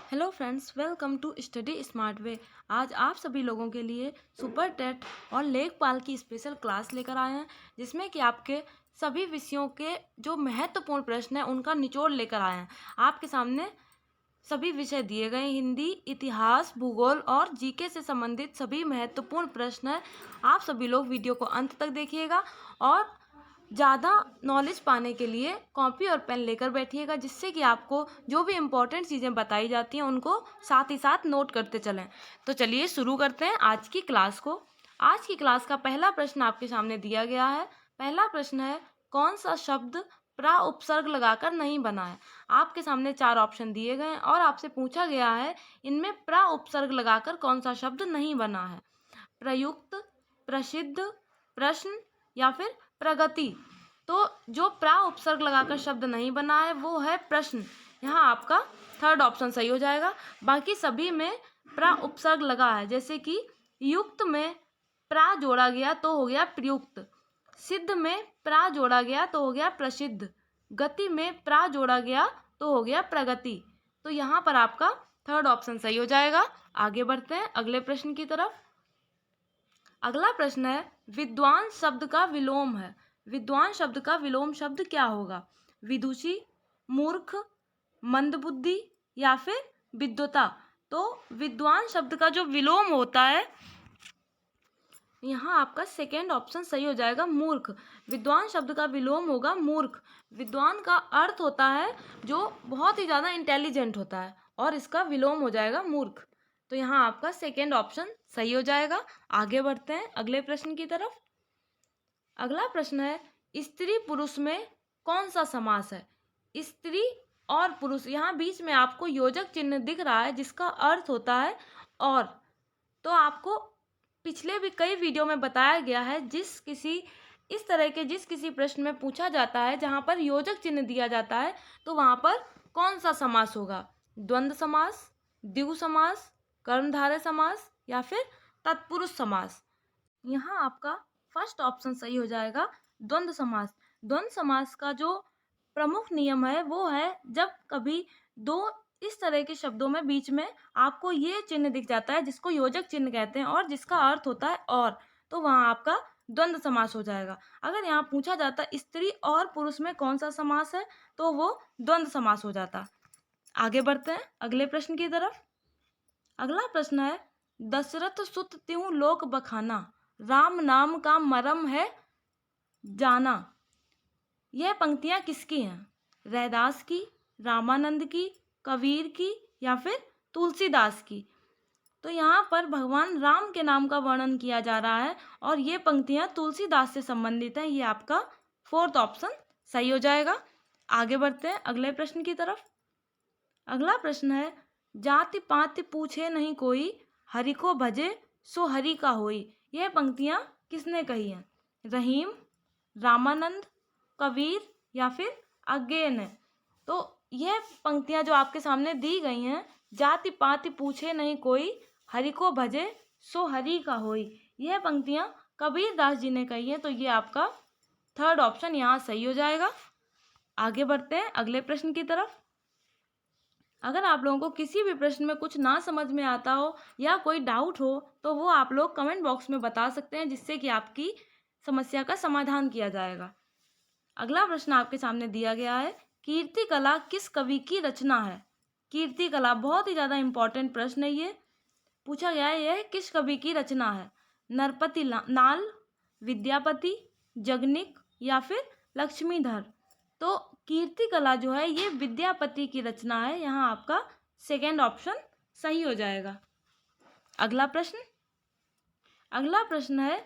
Hello friends, welcome to study smart way. आज आप सभी लोगों के लिए सुपर टेट और लेखपाल की स्पेशल क्लास लेकर आए हैं, जिसमें कि आपके सभी विषयों के जो महत्वपूर्ण प्रश्न हैं उनका निचोड़ लेकर आए हैं। आपके सामने सभी विषय दिए गए, हिंदी, इतिहास, भूगोल और जीके से संबंधित सभी महत्वपूर्ण प्रश्न हैं। आप सभी लोग वीडियो को अंत तक देखिएगा और ज़्यादा नॉलेज पाने के लिए कॉपी और पेन लेकर बैठिएगा, जिससे कि आपको जो भी इम्पोर्टेंट चीज़ें बताई जाती हैं उनको साथ ही साथ नोट करते चलें। तो चलिए शुरू करते हैं आज की क्लास को। आज की क्लास का पहला प्रश्न आपके सामने दिया गया है। पहला प्रश्न है, कौन सा शब्द प्रा उपसर्ग लगाकर नहीं बना है। आपके सामने 4 ऑप्शन दिए गए हैं और आपसे पूछा गया है इनमें प्रा उपसर्ग लगाकर कौन सा शब्द नहीं बना है। प्रयुक्त, प्रसिद्ध, प्रश्न या फिर प्रगति। तो जो प्रा उपसर्ग लगाकर शब्द नहीं बना है वो है प्रश्न। यहाँ आपका थर्ड ऑप्शन सही हो जाएगा। बाकी सभी में प्रा उपसर्ग लगा है, जैसे कि युक्त में प्रा जोड़ा गया तो हो गया प्रयुक्त, सिद्ध में प्रा जोड़ा गया तो हो गया प्रसिद्ध, गति में प्रा जोड़ा गया तो हो गया प्रगति। तो यहाँ पर आपका थर्ड ऑप्शन सही हो जाएगा। आगे बढ़ते हैं अगले प्रश्न की तरफ। अगला प्रश्न है, विद्वान शब्द का विलोम है। विद्वान शब्द का विलोम शब्द क्या होगा। विदुषी, मूर्ख, मंदबुद्धि या फिर विद्वता। तो विद्वान शब्द का जो विलोम होता है, यहाँ आपका सेकेंड ऑप्शन सही हो जाएगा, मूर्ख। विद्वान शब्द का विलोम होगा मूर्ख। विद्वान का अर्थ होता है जो बहुत ही ज़्यादा इंटेलिजेंट होता है और इसका विलोम हो जाएगा मूर्ख। तो यहाँ आपका सेकेंड ऑप्शन सही हो जाएगा। आगे बढ़ते हैं अगले प्रश्न की तरफ। अगला प्रश्न है, स्त्री पुरुष में कौन सा समास है। स्त्री और पुरुष, यहाँ बीच में आपको योजक चिन्ह दिख रहा है जिसका अर्थ होता है और। तो आपको पिछले भी कई वीडियो में बताया गया है, जिस किसी प्रश्न में पूछा जाता है जहाँ पर योजक चिन्ह दिया जाता है तो वहाँ पर कौन सा समास होगा। द्वंद्व समास, द्विगु समास, कर्मधारय समास या फिर तत्पुरुष समास। यहाँ आपका फर्स्ट ऑप्शन सही हो जाएगा, द्वंद्व समास। द्वंद्व समास का जो प्रमुख नियम है वो है, जब कभी दो इस तरह के शब्दों में बीच में आपको ये चिन्ह दिख जाता है जिसको योजक चिन्ह कहते हैं और जिसका अर्थ होता है और, तो वहाँ आपका द्वंद्व समास हो जाएगा। अगर यहाँ पूछा जाता स्त्री और पुरुष में कौन सा समास है तो वो द्वंद्व समास हो जाता। आगे बढ़ते हैं अगले प्रश्न की तरफ। अगला प्रश्न है, दशरथ सुत त्यों लोक बखाना, राम नाम का मरम है जाना। यह पंक्तियां किसकी हैं। रैदास की, रामानंद की, कबीर की या फिर तुलसीदास की। तो यहाँ पर भगवान राम के नाम का वर्णन किया जा रहा है और ये पंक्तियां तुलसीदास से संबंधित हैं। ये आपका फोर्थ ऑप्शन सही हो जाएगा। आगे बढ़ते हैं अगले प्रश्न की तरफ। अगला प्रश्न है, जाति पाति पूछे नहीं कोई, हरि को भजे सो हरि का होई। यह पंक्तियां किसने कही हैं। रहीम, रामानंद, कबीर या फिर अज्ञे ने। तो यह पंक्तियां जो आपके सामने दी गई हैं, जाति पाति पूछे नहीं कोई, हरि को भजे सो हरि का होई, यह पंक्तियां कबीर दास जी ने कही हैं। तो ये आपका थर्ड ऑप्शन यहाँ सही हो जाएगा। आगे बढ़ते हैं अगले प्रश्न की तरफ। अगर आप लोगों को किसी भी प्रश्न में कुछ ना समझ में आता हो या कोई डाउट हो तो वो आप लोग कमेंट बॉक्स में बता सकते हैं, जिससे कि आपकी समस्या का समाधान किया जाएगा। अगला प्रश्न आपके सामने दिया गया है, कीर्ति कला किस कवि की रचना है। कीर्ति कला बहुत ही ज़्यादा इंपॉर्टेंट प्रश्न है। ये पूछा गया है, यह किस कवि की रचना है। नरपति नाल, विद्यापति, जगनिक या फिर लक्ष्मीधर। तो कीर्ति कला जो है ये विद्यापति की रचना है। यहाँ आपका सेकेंड ऑप्शन सही हो जाएगा। अगला प्रश्न है,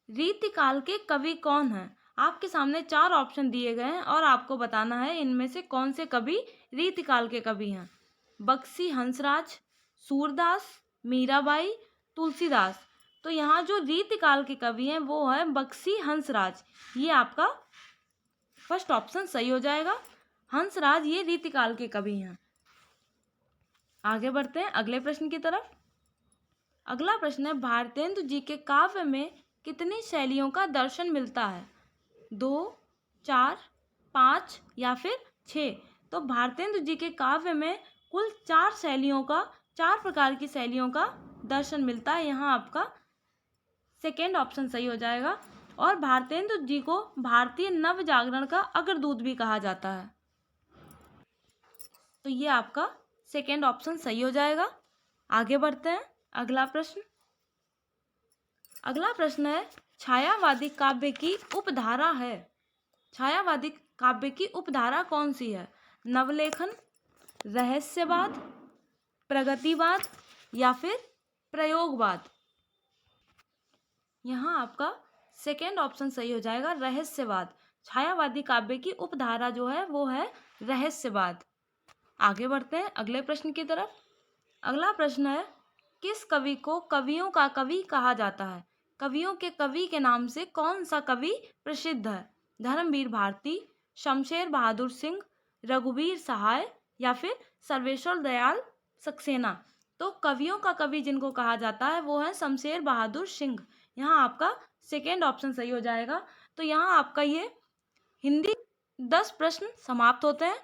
रीतिकाल के कवि कौन हैं। आपके सामने 4 ऑप्शन दिए गए हैं और आपको बताना है इनमें से कौन से कवि रीतिकाल के कवि हैं। बख्शी हंसराज, सूरदास, मीराबाई, तुलसीदास। तो यहाँ जो रीतिकाल के कवि हैं वो है बख्शी हंसराज। ये आपका फर्स्ट ऑप्शन सही हो जाएगा। हंसराज ये रीतिकाल के कवि हैं। आगे बढ़ते हैं अगले प्रश्न की तरफ। अगला प्रश्न है, भारतेंदु जी के काव्य में कितनी शैलियों का दर्शन मिलता है। 2, 4, 5 या फिर 6। तो भारतेंदु जी के काव्य में कुल 4 प्रकार की शैलियों का दर्शन मिलता है। यहाँ आपका सेकेंड ऑप्शन सही हो जाएगा। और भारतेंदु जी को भारतीय नव जागरण का अग्रदूत भी कहा जाता है। तो ये आपका सेकेंड ऑप्शन सही हो जाएगा। आगे बढ़ते हैं। अगला प्रश्न है, छायावादी काव्य की उपधारा है। छायावादी काव्य की उपधारा कौन सी है? नवलेखन, रहस्यवाद, प्रगतिवाद या फिर प्रयोगवाद? यहाँ आपका सेकेंड ऑप्शन सही हो जाएगा, रहस्यवाद। छायावादी काव्य की उपधारा जो है वो है रहस्यवाद। आगे बढ़ते हैं अगले प्रश्न की तरफ। अगला प्रश्न है, किस कवि को कवियों का कवि कहा जाता है? कवियों के कवि के नाम से कौन सा कवि प्रसिद्ध है? धर्मवीर भारती, शमशेर बहादुर सिंह, रघुवीर सहाय या फिर सर्वेश्वर दयाल सक्सेना? तो कवियों का कवि जिनको कहा जाता है वो है शमशेर बहादुर सिंह। यहाँ आपका सेकेंड ऑप्शन सही हो जाएगा। तो यहाँ आपका ये हिंदी 10 प्रश्न समाप्त होते हैं।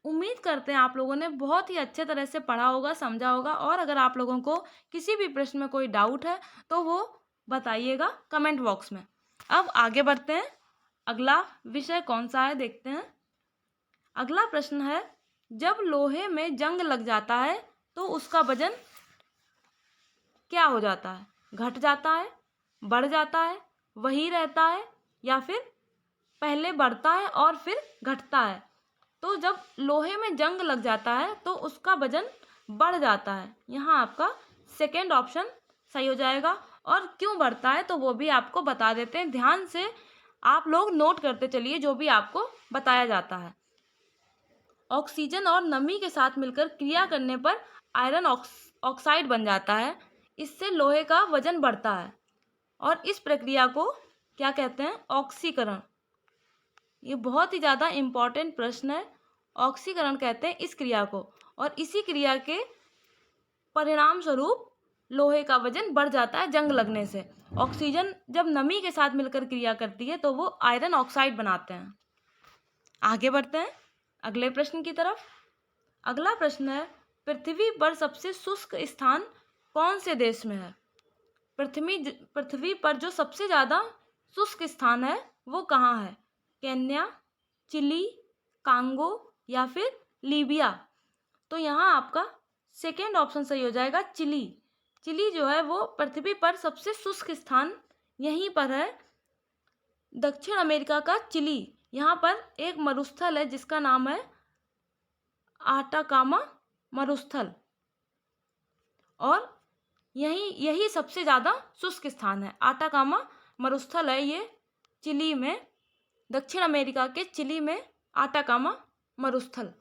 उम्मीद करते हैं आप लोगों ने बहुत ही अच्छे तरह से पढ़ा होगा, समझा होगा। और अगर आप लोगों को किसी भी प्रश्न में कोई डाउट है तो वो बताइएगा कमेंट बॉक्स में। अब आगे बढ़ते हैं। अगला विषय कौन सा है देखते हैं। अगला प्रश्न है, जब लोहे में जंग लग जाता है तो उसका वजन क्या हो जाता है? घट जाता है, बढ़ जाता है, वही रहता है या फिर पहले बढ़ता है और फिर घटता है? तो जब लोहे में जंग लग जाता है तो उसका वजन बढ़ जाता है। यहाँ आपका सेकेंड ऑप्शन सही हो जाएगा। और क्यों बढ़ता है तो वो भी आपको बता देते हैं। ध्यान से आप लोग नोट करते चलिए जो भी आपको बताया जाता है। ऑक्सीजन और नमी के साथ मिलकर क्रिया करने पर आयरन ऑक्साइड बन जाता है। इससे लोहे का वजन बढ़ता है और इस प्रक्रिया को क्या कहते हैं? ऑक्सीकरण। ये बहुत ही ज़्यादा इम्पॉर्टेंट प्रश्न है। ऑक्सीकरण कहते हैं इस क्रिया को। और इसी क्रिया के परिणाम स्वरूप लोहे का वजन बढ़ जाता है जंग लगने से। ऑक्सीजन जब नमी के साथ मिलकर क्रिया करती है तो वो आयरन ऑक्साइड बनाते हैं। आगे बढ़ते हैं अगले प्रश्न की तरफ। अगला प्रश्न है, पृथ्वी पर सबसे शुष्क स्थान कौन से देश में है? पृथ्वी पर जो सबसे ज़्यादा शुष्क स्थान है वो कहाँ है? केन्या, चिली, कांगो या फिर लीबिया? तो यहाँ आपका सेकेंड ऑप्शन सही हो जाएगा, चिली। चिली जो है वो पृथ्वी पर सबसे शुष्क स्थान यहीं पर है, दक्षिण अमेरिका का चिली। यहाँ पर एक मरुस्थल है जिसका नाम है आटाकामा मरुस्थल और यही सबसे ज़्यादा शुष्क स्थान है। आटाकामा मरुस्थल है ये चिली में, दक्षिण अमेरिका के चिली में आटाकामा मरुस्थल।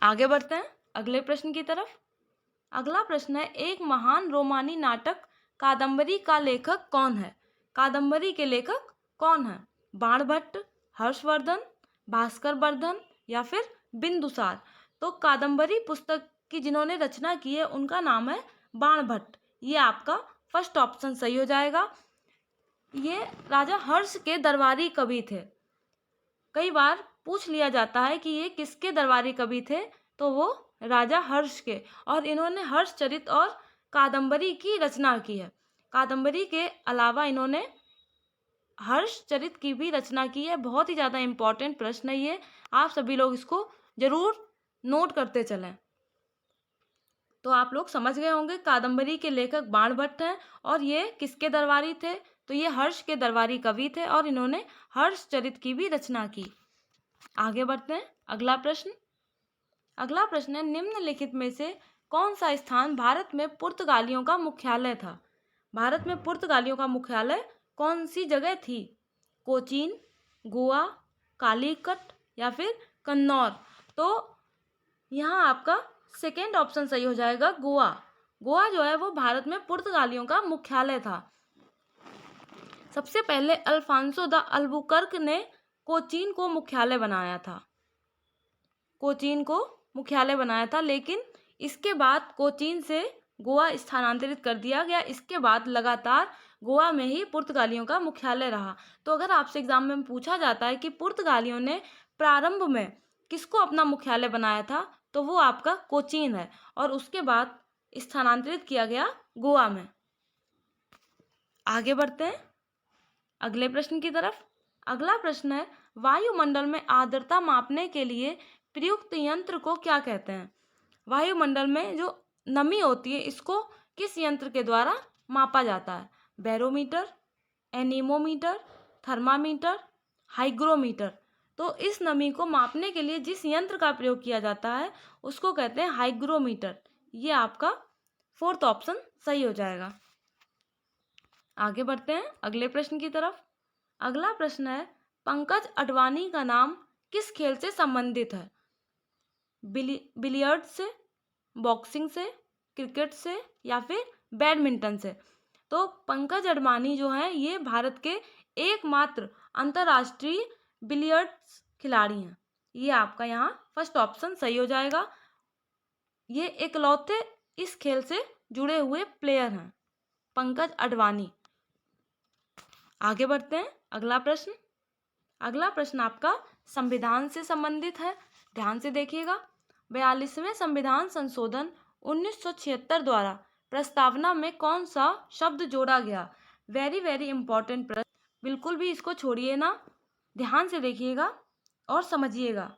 आगे बढ़ते हैं अगले प्रश्न की तरफ। अगला प्रश्न है, एक महान रोमानी नाटक कादम्बरी का लेखक कौन है? कादम्बरी के लेखक कौन है? बाणभट्ट, हर्षवर्धन, भास्कर वर्धन या फिर बिंदुसार? तो कादम्बरी पुस्तक की जिन्होंने रचना की है उनका नाम है बाणभट्ट। ये आपका फर्स्ट ऑप्शन सही हो जाएगा। ये राजा हर्ष के दरबारी कवि थे। कई बार पूछ लिया जाता है कि ये किसके दरबारी कवि थे, तो वो राजा हर्ष के। और इन्होंने हर्षचरित और कादम्बरी की रचना की है। कादम्बरी के अलावा इन्होंने हर्षचरित की भी रचना की है। बहुत ही ज़्यादा इम्पोर्टेंट प्रश्न है ये, आप सभी लोग इसको जरूर नोट करते चलें। तो आप लोग समझ गए होंगे कादम्बरी के लेखक बाणभट्ट हैं और ये किसके दरबारी थे? तो ये हर्ष के दरबारी कवि थे और इन्होंने हर्षचरित की भी रचना की। आगे बढ़ते हैं अगला प्रश्न। अगला प्रश्न है, निम्नलिखित में से कौन सा स्थान भारत में पुर्तगालियों का मुख्यालय था? भारत में पुर्तगालियों का मुख्यालय कौन सी जगह थी? कोचीन, गोवा, कालीकट या फिर कन्नौर? तो यहाँ आपका सेकेंड ऑप्शन सही हो जाएगा, गोवा। गोवा जो है वो भारत में पुर्तगालियों का मुख्यालय था। सबसे पहले अल्फांसो द अल्बुकर्क ने कोचीन को मुख्यालय बनाया था। कोचीन को मुख्यालय बनाया था, लेकिन इसके बाद कोचीन से गोवा स्थानांतरित कर दिया गया। इसके बाद लगातार गोवा में ही पुर्तगालियों का मुख्यालय रहा। तो अगर आपसे एग्जाम में पूछा जाता है कि पुर्तगालियों ने प्रारंभ में किसको अपना मुख्यालय बनाया था, तो वो आपका कोचीन है और उसके बाद स्थानांतरित किया गया गोवा में। आगे बढ़ते हैं अगले प्रश्न की तरफ। अगला प्रश्न है, वायुमंडल में आर्द्रता मापने के लिए प्रयुक्त यंत्र को क्या कहते हैं? वायुमंडल में जो नमी होती है इसको किस यंत्र के द्वारा मापा जाता है? Barometer, anemometer, thermometer, hygrometer. तो इस नमी को मापने के लिए जिस यंत्र का प्रयोग किया जाता है उसको कहते हैं हाइग्रोमीटर। ये आपका फोर्थ ऑप्शन सही हो जाएगा। आगे बढ़ते हैं अगले प्रश्न की तरफ। अगला प्रश्न है, पंकज अडवाणी का नाम किस खेल से संबंधित है? बिलियर्ड से, बॉक्सिंग से, क्रिकेट से या फिर बैडमिंटन से? तो पंकज अडवाणी जो है ये भारत के एकमात्र अंतर्राष्ट्रीय बिलियर्ड्स खिलाड़ी हैं। ये आपका यहाँ फर्स्ट ऑप्शन सही हो जाएगा। ये इकलौते इस खेल से जुड़े हुए प्लेयर हैं, पंकज अडवाणी। आगे बढ़ते हैं अगला प्रश्न। अगला प्रश्न आपका संविधान से संबंधित है, ध्यान से देखिएगा। 42वें संविधान संशोधन 1976 द्वारा प्रस्तावना में कौन सा शब्द जोड़ा गया? वेरी वेरी इंपॉर्टेंट प्रश्न, बिल्कुल भी इसको छोड़िए ना, ध्यान से देखिएगा और समझिएगा।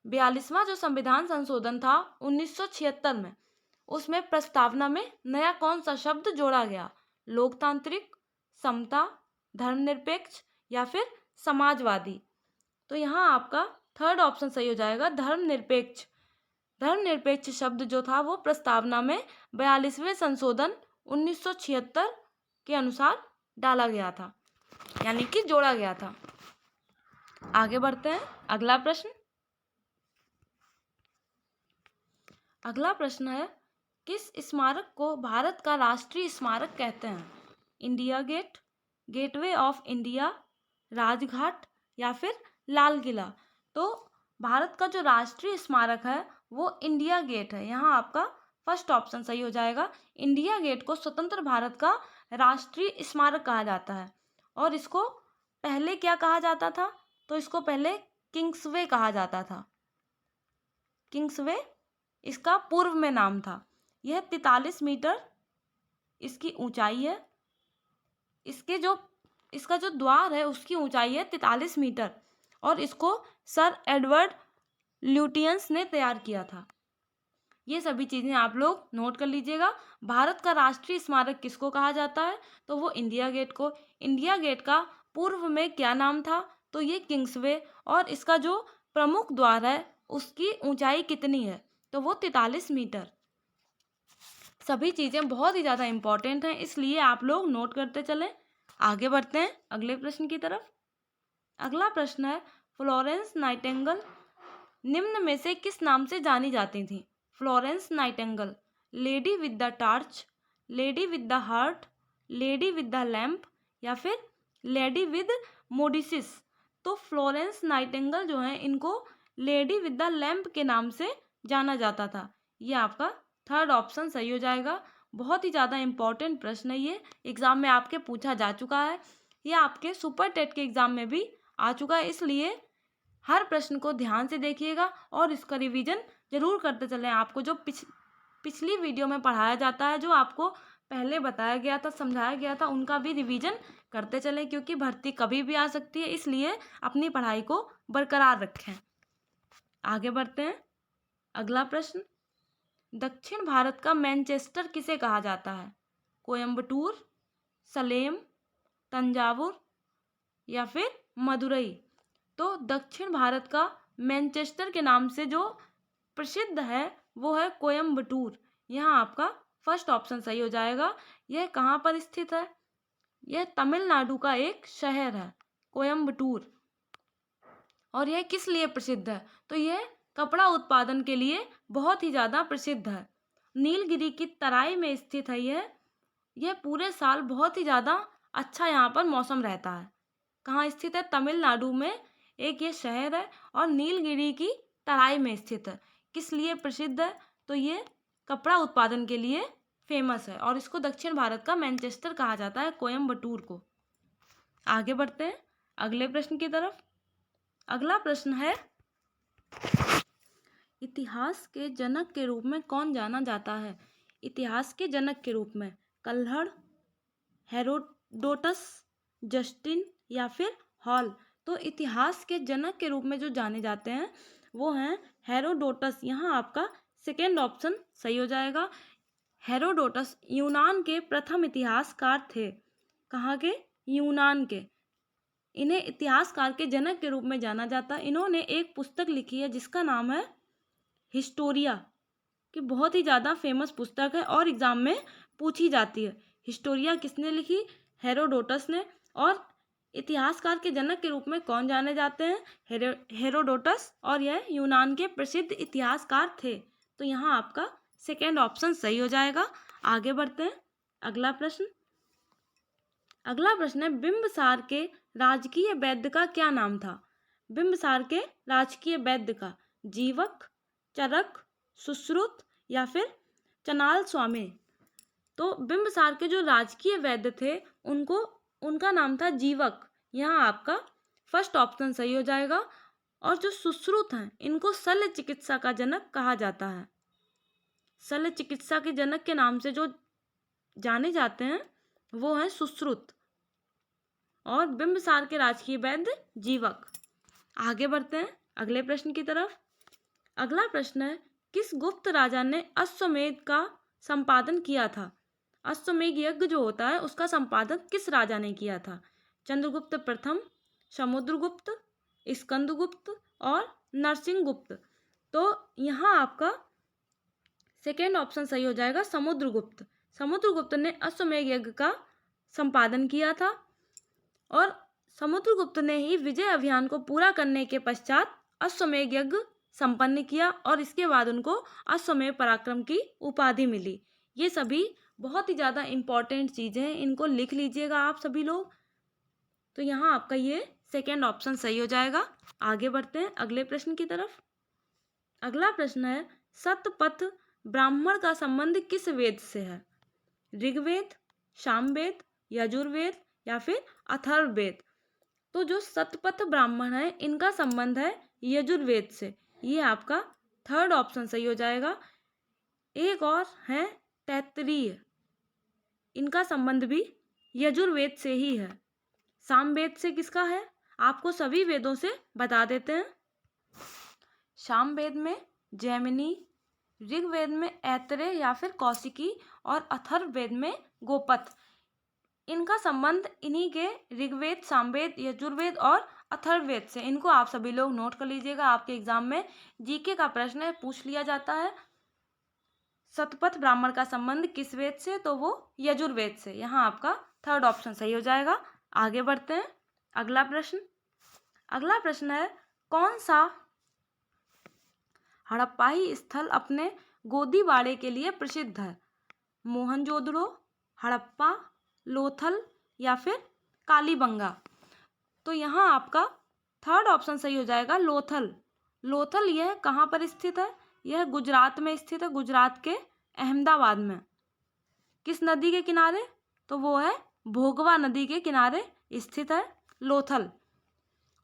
42वां जो संविधान संशोधन था 1976 में, उसमें प्रस्तावना में नया कौन सा शब्द जोड़ा गया? लोकतांत्रिक, समता, धर्मनिरपेक्ष या फिर समाजवादी? तो यहाँ आपका थर्ड ऑप्शन सही हो जाएगा, धर्मनिरपेक्ष। धर्मनिरपेक्ष शब्द जो था वो प्रस्तावना में 42वें संशोधन 1976 के अनुसार डाला गया था, यानी कि जोड़ा गया था। आगे बढ़ते हैं अगला प्रश्न। अगला प्रश्न है, किस स्मारक को भारत का राष्ट्रीय स्मारक कहते हैं? India Gate, Gateway of India, Rajghat या फिर लाल किला? तो भारत का जो राष्ट्रीय स्मारक है वो इंडिया गेट है। यहाँ आपका फर्स्ट ऑप्शन सही हो जाएगा। इंडिया गेट को स्वतंत्र भारत का राष्ट्रीय स्मारक कहा जाता है। और इसको पहले क्या कहा जाता था? तो इसको पहले किंग्सवे कहा जाता था। किंग्सवे इसका पूर्व में नाम था। यह 43 मीटर इसकी ऊंचाई है। इसका जो द्वार है उसकी ऊंचाई है 43 मीटर और इसको सर एडवर्ड ल्यूटियंस ने तैयार किया था। ये सभी चीज़ें आप लोग नोट कर लीजिएगा। भारत का राष्ट्रीय स्मारक किसको कहा जाता है? तो वो इंडिया गेट को। इंडिया गेट का पूर्व में क्या नाम था? तो ये किंग्सवे। और इसका जो प्रमुख द्वार है उसकी ऊंचाई कितनी है? तो वो 43 मीटर। सभी चीज़ें बहुत ही ज़्यादा इम्पॉर्टेंट हैं, इसलिए आप लोग नोट करते चलें। आगे बढ़ते हैं अगले प्रश्न की तरफ। अगला प्रश्न है, फ्लोरेंस नाइटिंगेल निम्न में से किस नाम से जानी जाती थी? Florence Nightingale, lady with the torch, lady with the heart, lady with the lamp या फिर लेडी विद मोडिसिस? तो फ्लोरेंस नाइटिंगेल जो है इनको लेडी विद द लैम्प के नाम से जाना जाता था। ये आपका थर्ड ऑप्शन सही हो जाएगा। बहुत ही ज़्यादा इम्पॉर्टेंट प्रश्न है, ये एग्ज़ाम में आपके पूछा जा चुका है। ये आपके सुपर टेट के एग्ज़ाम में भी आ चुका है, इसलिए हर प्रश्न को ध्यान से देखिएगा और इसका रिवीजन जरूर करते चलें। आपको जो पिछली वीडियो में पढ़ाया जाता है, जो आपको पहले बताया गया था, समझाया गया था, उनका भी रिवीजन करते चलें, क्योंकि भर्ती कभी भी आ सकती है, इसलिए अपनी पढ़ाई को बरकरार रखें। आगे बढ़ते हैं अगला प्रश्न। दक्षिण भारत का मैनचेस्टर किसे कहा जाता है? कोयम्बटूर, सलेम, तंजावुर या फिर मदुरई? तो दक्षिण भारत का मैनचेस्टर के नाम से जो प्रसिद्ध है वो है कोयम्बटूर। यहाँ आपका फर्स्ट ऑप्शन सही हो जाएगा। यह कहाँ पर स्थित है? यह तमिलनाडु का एक शहर है, कोयम्बटूर। और यह किस लिए प्रसिद्ध है? तो यह कपड़ा उत्पादन के लिए बहुत ही ज़्यादा प्रसिद्ध है। नीलगिरी की तराई में स्थित है यह पूरे साल बहुत ही ज़्यादा अच्छा यहाँ पर मौसम रहता है। कहाँ स्थित है? तमिलनाडु में एक ये शहर है और नीलगिरी की तराई में स्थित है। किस लिए प्रसिद्ध है? तो ये कपड़ा उत्पादन के लिए फेमस है और इसको दक्षिण भारत का मैनचेस्टर कहा जाता है, कोयम्बटूर को। आगे बढ़ते हैं अगले प्रश्न की तरफ। अगला प्रश्न है, इतिहास के जनक के रूप में कौन जाना जाता है? इतिहास के जनक के रूप में कल्हड़, हेरोडोटस, जस्टिन या फिर हॉल। तो इतिहास के जनक के रूप में जो जाने जाते हैं वो हैं हेरोडोटस। यहाँ आपका सेकेंड ऑप्शन सही हो जाएगा। हेरोडोटस यूनान के प्रथम इतिहासकार थे। कहाँ के? यूनान के। इन्हें इतिहासकार के जनक के रूप में जाना जाता है। इन्होंने एक पुस्तक लिखी है जिसका नाम है हिस्टोरिया, कि बहुत ही ज़्यादा फेमस पुस्तक है और एग्जाम में पूछी जाती है। हिस्टोरिया किसने लिखी? हेरोडोटस ने। और इतिहासकार के जनक के रूप में कौन जाने जाते हैं? हेरोडोटस, और यह यूनान के प्रसिद्ध इतिहासकार थे। तो यहाँ आपका सेकेंड ऑप्शन सही हो जाएगा। आगे बढ़ते हैं। अगला प्रश्न है बिंबसार के राजकीय वैद्य का क्या नाम था? बिंबसार के राजकीय वैद्य का जीवक, चरक, सुश्रुत या फिर चनाल स्वामी। तो बिंबसार के जो राजकीय वैद्य थे उनका नाम था जीवक। यहाँ आपका फर्स्ट ऑप्शन सही हो जाएगा। और जो सुश्रुत हैं इनको शल्य चिकित्सा का जनक कहा जाता है। शल्य चिकित्सा के जनक के नाम से जो जाने जाते हैं वो हैं सुश्रुत। और बिंबसार के राजकीय वैद्य जीवक। आगे बढ़ते हैं अगले प्रश्न की तरफ। अगला प्रश्न है किस गुप्त राजा ने अश्वमेध का संपादन किया था? अश्वमेध यज्ञ जो होता है उसका संपादन किस राजा ने किया था? चंद्रगुप्त प्रथम, समुद्रगुप्त, स्कंदगुप्त और नरसिंहगुप्त। तो यहाँ आपका सेकेंड ऑप्शन सही हो जाएगा, समुद्रगुप्त। समुद्रगुप्त ने अश्वमेध यज्ञ का संपादन किया था और समुद्रगुप्त ने ही विजय अभियान को पूरा करने के पश्चात अश्वमेध यज्ञ संपन्न किया और इसके बाद उनको अश्वमेध पराक्रम की उपाधि मिली। ये सभी बहुत ही ज़्यादा इम्पॉर्टेंट चीज़ें हैं, इनको लिख लीजिएगा आप सभी लोग। तो यहाँ आपका ये सेकेंड ऑप्शन सही हो जाएगा। आगे बढ़ते हैं अगले प्रश्न की तरफ। अगला प्रश्न है शतपथ ब्राह्मण का संबंध किस वेद से है? ऋग्वेद, सामवेद, यजुर्वेद या फिर अथर्ववेद। तो जो शतपथ ब्राह्मण है इनका संबंध है यजुर्वेद से। ये आपका थर्ड ऑप्शन सही हो जाएगा। एक और है तैत्तिरीय, इनका संबंध भी यजुर्वेद से ही है। सामवेद से किसका है? आपको सभी वेदों से बता देते हैं। सामवेद में जैमिनी, ऋग्वेद में ऐतरेय या फिर कौशिकी और अथर्ववेद में गोपथ। इनका संबंध इन्हीं के ऋग्वेद, सामवेद, यजुर्वेद और अथर्ववेद से। इनको आप सभी लोग नोट कर लीजिएगा, आपके एग्जाम में जीके का प्रश्न है, पूछ लिया जाता है। शतपथ ब्राह्मण का संबंध किस वेद से? तो वो यजुर्वेद से। यहाँ आपका थर्ड ऑप्शन सही हो जाएगा। आगे बढ़ते हैं अगला प्रश्न है कौन सा हड़प्पाई स्थल अपने गोदीबाड़े के लिए प्रसिद्ध है? मोहनजोदड़ो, हड़प्पा, लोथल या फिर कालीबंगा। तो यहाँ आपका थर्ड ऑप्शन सही हो जाएगा, लोथल। लोथल यह कहाँ पर स्थित है? यह गुजरात में स्थित है, गुजरात के अहमदाबाद में। किस नदी के किनारे? तो वो है भोगवा नदी के किनारे स्थित है लोथल।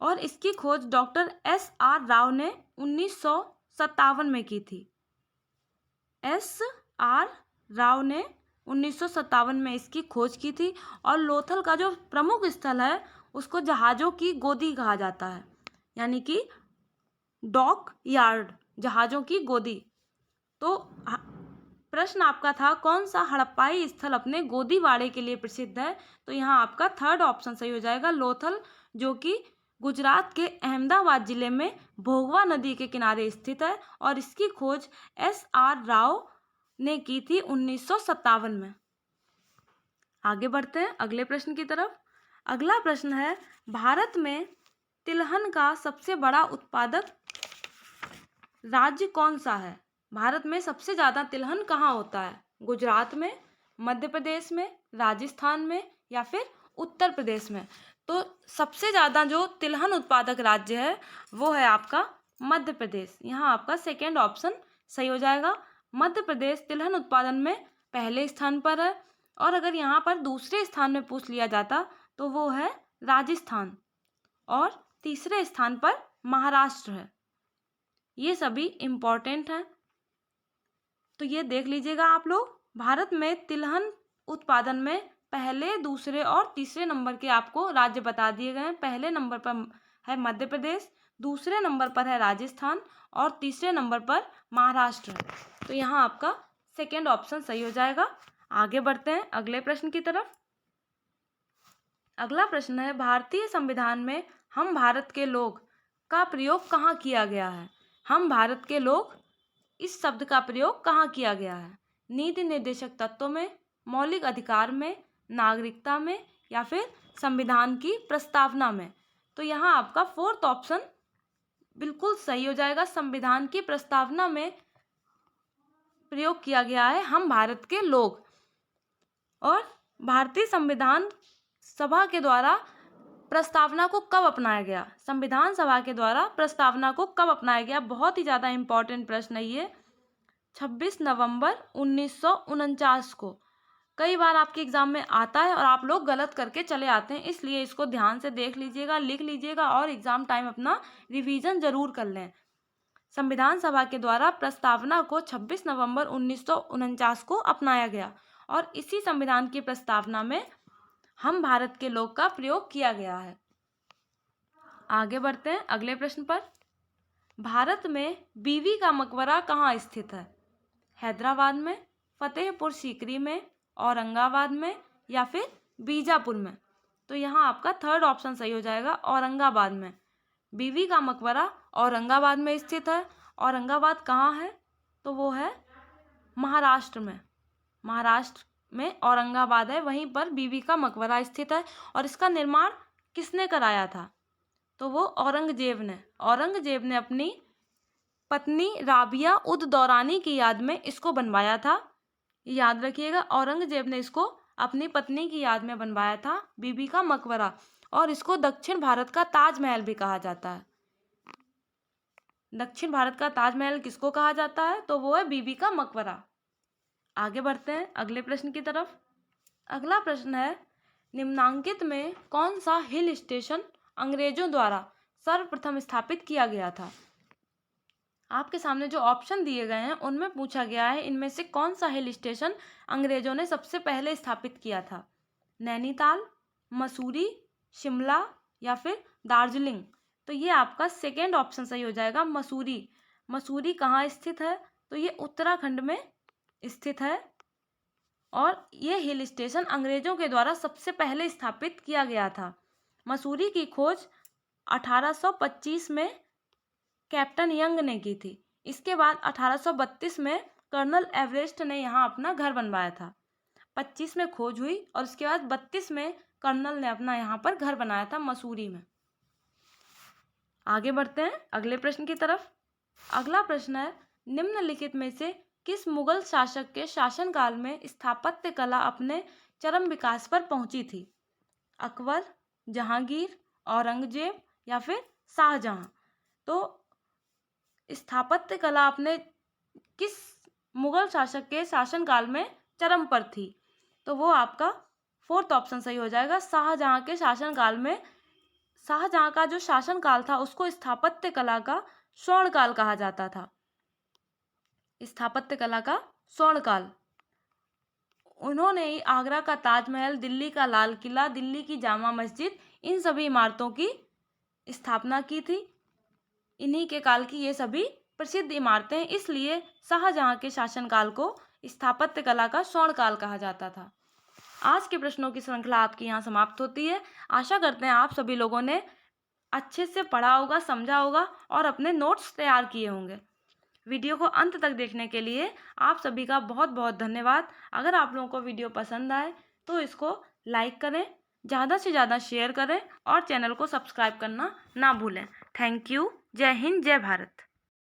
और इसकी खोज डॉक्टर SR राव ने 1957 में की थी। SR राव ने 1957 में इसकी खोज की थी। और लोथल का जो प्रमुख स्थल है उसको जहाज़ों की गोदी कहा जाता है, यानी कि डॉक यार्ड, जहाज़ों की गोदी। तो प्रश्न आपका था कौन सा हड़प्पाई स्थल अपने गोदीबाड़े के लिए प्रसिद्ध है? तो यहाँ आपका थर्ड ऑप्शन सही हो जाएगा, लोथल, जो कि गुजरात के अहमदाबाद जिले में भोगवा नदी के किनारे स्थित है। और इसकी खोज SR राव ने की थी 1957 में। आगे बढ़ते हैं अगले प्रश्न की तरफ। अगला प्रश्न है भारत में तिलहन का सबसे बड़ा उत्पादक राज्य कौन सा है? भारत में सबसे ज़्यादा तिलहन कहाँ होता है? गुजरात में, मध्य प्रदेश में, राजस्थान में या फिर उत्तर प्रदेश में। तो सबसे ज़्यादा जो तिलहन उत्पादक राज्य है वो है आपका मध्य प्रदेश। यहाँ आपका सेकेंड ऑप्शन सही हो जाएगा। मध्य प्रदेश तिलहन उत्पादन में पहले स्थान पर है। और अगर यहाँ पर दूसरे स्थान में पूछ लिया जाता तो वो है राजस्थान और तीसरे स्थान पर महाराष्ट्र है। ये सभी इम्पॉर्टेंट हैं, तो ये देख लीजिएगा आप लोग। भारत में तिलहन उत्पादन में पहले, दूसरे और तीसरे नंबर के आपको राज्य बता दिए गए हैं। पहले नंबर पर है मध्य प्रदेश, दूसरे नंबर पर है राजस्थान और तीसरे नंबर पर महाराष्ट्र है। तो यहाँ आपका सेकेंड ऑप्शन सही हो जाएगा। आगे बढ़ते हैं अगले प्रश्न की तरफ। अगला प्रश्न है, भारतीय संविधान में हम भारत के लोग का प्रयोग कहाँ किया गया है? हम भारत के लोग इस शब्द का प्रयोग कहाँ किया गया है? नीति निर्देशक तत्वों में, मौलिक अधिकार में, नागरिकता में या फिर संविधान की प्रस्तावना में? तो यहाँ आपका फोर्थ ऑप्शन बिल्कुल सही हो जाएगा। संविधान की प्रस्तावना में प्रयोग किया गया है हम भारत के लोग। और भारतीय संविधान सभा के द्वारा प्रस्तावना को कब अपनाया गया? संविधान सभा के द्वारा प्रस्तावना को कब अपनाया गया? बहुत ही ज़्यादा इम्पोर्टेंट प्रश्न है ये। 26 नवंबर 1949 को। कई बार आपके एग्जाम में आता है और आप लोग गलत करके चले आते हैं, इसलिए इसको ध्यान से देख लीजिएगा, लिख लीजिएगा और एग्जाम टाइम अपना रिवीजन जरूर कर लें। संविधान सभा के द्वारा प्रस्तावना को 26 नवंबर 1949 को अपनाया गया और इसी संविधान की प्रस्तावना में हम भारत के लोग का प्रयोग किया गया है। आगे बढ़ते हैं अगले प्रश्न पर। भारत में बीवी का मकबरा कहाँ स्थित है? हैदराबाद में, फतेहपुर सीकरी में, औरंगाबाद में या फिर बीजापुर में? तो यहाँ आपका थर्ड ऑप्शन सही हो जाएगा, औरंगाबाद में। बीवी का मकबरा औरंगाबाद में स्थित है। औरंगाबाद कहाँ है? तो वो है महाराष्ट्र में। महाराष्ट्र में औरंगाबाद है, वहीं पर बीवी का मकबरा स्थित है। और इसका निर्माण किसने कराया था? तो वो औरंगजेब ने। औरंगजेब ने अपनी पत्नी राबिया उद दौरानी की याद में इसको बनवाया था। याद रखिएगा, औरंगजेब ने इसको अपनी पत्नी की याद में बनवाया था, बीबी का मकबरा। और इसको दक्षिण भारत का ताजमहल भी कहा जाता है। दक्षिण भारत का ताजमहल किसको कहा जाता है? तो वो है बीबी का मकबरा। आगे बढ़ते हैं अगले प्रश्न की तरफ। अगला प्रश्न है, निम्नांकित में कौन सा हिल स्टेशन अंग्रेजों द्वारा सर्वप्रथम स्थापित किया गया था? आपके सामने जो ऑप्शन दिए गए हैं उनमें पूछा गया है इनमें से कौन सा हिल स्टेशन अंग्रेजों ने सबसे पहले स्थापित किया था? नैनीताल, मसूरी, शिमला या फिर दार्जिलिंग? तो ये आपका सेकेंड ऑप्शन सही हो जाएगा, मसूरी। मसूरी कहाँ स्थित है? तो ये उत्तराखंड में स्थित है और ये हिल स्टेशन अंग्रेजों के द्वारा सबसे पहले स्थापित किया गया था। मसूरी की खोज 1825 में कैप्टन यंग ने की थी। इसके बाद 1832 में कर्नल एवरेस्ट ने यहाँ अपना घर बनवाया था। 25 में खोज हुई और उसके बाद 32 में कर्नल ने अपना यहाँ पर घर बनाया था मसूरी में। आगे बढ़ते हैं अगले प्रश्न की तरफ। अगला प्रश्न है, निम्नलिखित में से किस मुगल शासक के शासनकाल में स्थापत्य कला अपने चरम विकास पर पहुंची थी? अकबर, जहांगीर, औरंगजेब या फिर शाहजहां? तो स्थापत्य कला अपने किस मुगल शासक के शासनकाल में चरम पर थी? तो वो आपका फोर्थ ऑप्शन सही हो जाएगा, शाहजहां के शासनकाल में। शाहजहां का जो शासनकाल था उसको स्थापत्य कला का स्वर्णकाल कहा जाता था। स्थापत्य कला का स्वर्णकाल। उन्होंने ही आगरा का ताजमहल, दिल्ली का लाल किला, दिल्ली की जामा मस्जिद, इन सभी इमारतों की स्थापना की थी। इन्हीं के काल की ये सभी प्रसिद्ध इमारतें, इसलिए शाहजहां के शासनकाल को स्थापत्य कला का स्वर्णकाल कहा जाता था। आज के प्रश्नों की श्रृंखला आपकी यहाँ समाप्त होती है। आशा करते हैं आप सभी लोगों ने अच्छे से पढ़ा होगा, समझा होगा और अपने नोट्स तैयार किए होंगे। वीडियो को अंत तक देखने के लिए आप सभी का बहुत बहुत धन्यवाद। अगर आप लोगों को वीडियो पसंद आए तो इसको लाइक करें, ज़्यादा से ज़्यादा शेयर करें और चैनल को सब्सक्राइब करना ना भूलें। Thank you. जय हिंद, जय भारत।